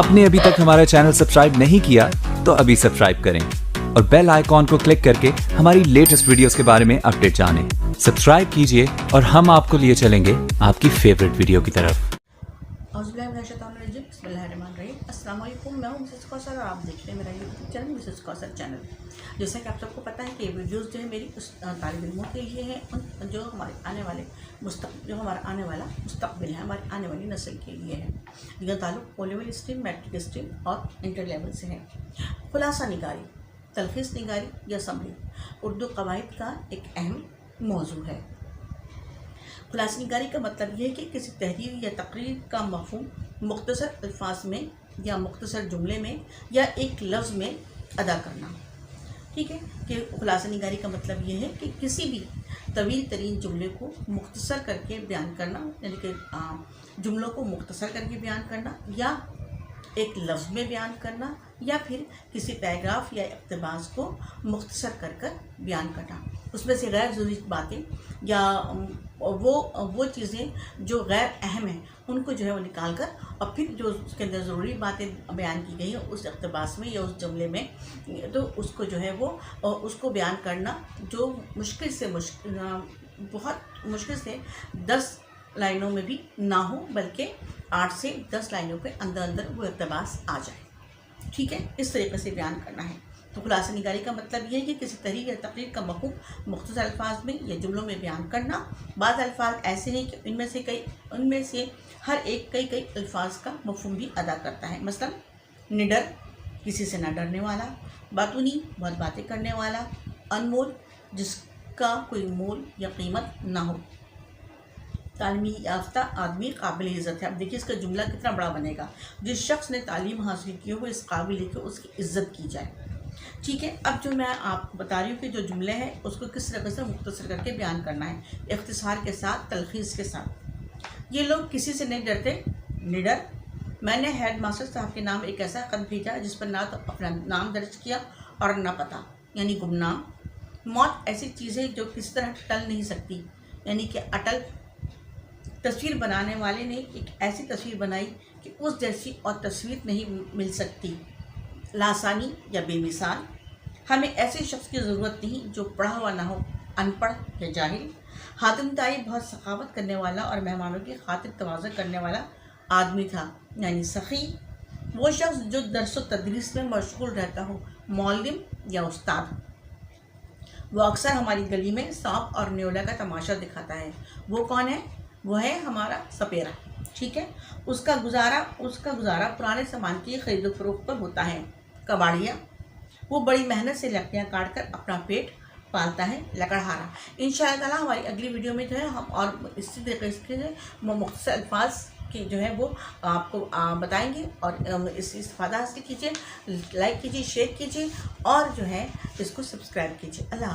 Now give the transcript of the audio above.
आपने अभी तक हमारा चैनल सब्सक्राइब नहीं किया तो अभी सब्सक्राइब करें और बेल आइकॉन को क्लिक करके हमारी लेटेस्ट वीडियोस के बारे में अपडेट जानें। सब्सक्राइब कीजिए और हम आपको लिए चलेंगे आपकी फेवरेट वीडियो की तरफ। अस्सलाम वालेकुम, मैं हूं मिसेस कौसर और आप देख रहे हैं मेरा YouTube channel Mrs Kausar channel. जैसा कि आप सबको पता है कि ये वीडियोस जो है मेरी उस तालिब इल्मों के लिए है, उन जो हमारे आने वाले हमारा आने वाला मुस्तक़बिल है, हमारी आने वाली नस्ल के लिए है, जिनका ताल्लुक O level stream, matric stream और इंटर लेवल से है। खुलासा निगारी, तलखीस निगारी या समरी उर्दू कवायद का एक अहम मौजू है। खुलासा निगारी का मतलब ये है कि किसी तहरीर या तकरीर का मफ़हूम मुख्तसर अल्फाज में या मुख्तसर जुमले में या एक लफ्ज़ में अदा करना। ठीक है कि खुलासा निगारी का मतलब ये है कि किसी भी तवील तरीन जुमले को मुख्तसर करके बयान करना, यानी कि जुमलों को मुख्तसर करके बयान करना या एक लफ्ज़ में बयान करना या फिर किसी पैराग्राफ या इक़्तिबास को मुख्तसर कर बयान करना। उसमें से गैर ज़रूरी बातें या वो चीज़ें जो गैर अहम हैं उनको जो है वो निकाल कर और फिर जो उसके अंदर ज़रूरी बातें बयान की गई हैं उस इक़्तिबास में या उस जुमले में, तो उसको जो है वो उसको बयान करना जो बहुत मुश्किल से 10 लाइनों में भी ना हो, बल्कि 8 से 10 लाइनों के अंदर अंदर वो इक़्तिबास आ जाए। ठीक है, इस तरीके से बयान करना है। तो खुलासा निगारी का मतलब ये है कि किसी तहरीर या तकरीर का मफ़हूम मुख्तसर अल्फाज में या जुमलों में बयान करना। बाज़ अल्फाज ऐसे हैं कि उनमें से हर एक कई अल्फाज का मफ़हूम भी अदा करता है। मसलन निडर, किसी से न डरने वाला, बातूनी, बहुत बातें करने वाला, अनमोल, जिसका कोई मोल या कीमत ना हो, तालीमी याफ्ता आदमी काबिल इज़्ज़त है। अब देखिए इसका जुमला कितना बड़ा बनेगा। जिस शख्स ने तालीम हासिल की हो वो इस काबिल है कि उसकी इज़्ज़त की जाए। ठीक है, अब जो मैं आपको बता रही हूँ कि जो जुमले हैं उसको किस तरह से मुख्तसर करके बयान करना है, इख्तिसार के साथ, तलखीस के साथ। ये लोग किसी से नहीं डरते। निडर, मैंने हेड मास्टर साहब के नाम एक ऐसा खत भेजा जिस पर ना तो अपना नाम दर्ज किया और ना पता, यानी गुमनाम। मौत ऐसी चीज़ है जो किसी तरह टल नहीं सकती, यानी कि अटल। तस्वीर बनाने वाले ने एक ऐसी तस्वीर बनाई कि उस जैसी और तस्वीर नहीं मिल सकती। लासानी या बेमिसाल, हमें ऐसे शख्स की ज़रूरत नहीं जो पढ़ा हुआ ना हो, अनपढ़ या जाहिल। हातिम ताई बहुत सखावत करने वाला और मेहमानों की खातिर तवाज़ुन करने वाला आदमी था, यानी सखी। वो शख्स जो दर्स व तदरीस में मशगूल रहता हो, मौलम या उस्ताद। वो अक्सर हमारी गली में सांप और न्योला का तमाशा दिखाता है। वो कौन है? वो है हमारा सपेरा। ठीक है, उसका गुजारा पुराने सामान की खरीद फरोख्त पर होता है। कबाड़िया, वो बड़ी मेहनत से लकड़ियाँ काट कर अपना पेट पालता है। लकड़हारा, इंशाअल्लाह हमारी अगली वीडियो में जो है हम और इसी तरीके से मुख्तसर अल्फाज के जो है वो आपको बताएंगे और इस इस्तेफादा हासिल कीजिए, लाइक कीजिए, शेयर कीजिए और जो है इसको सब्सक्राइब कीजिए। अल्लाह।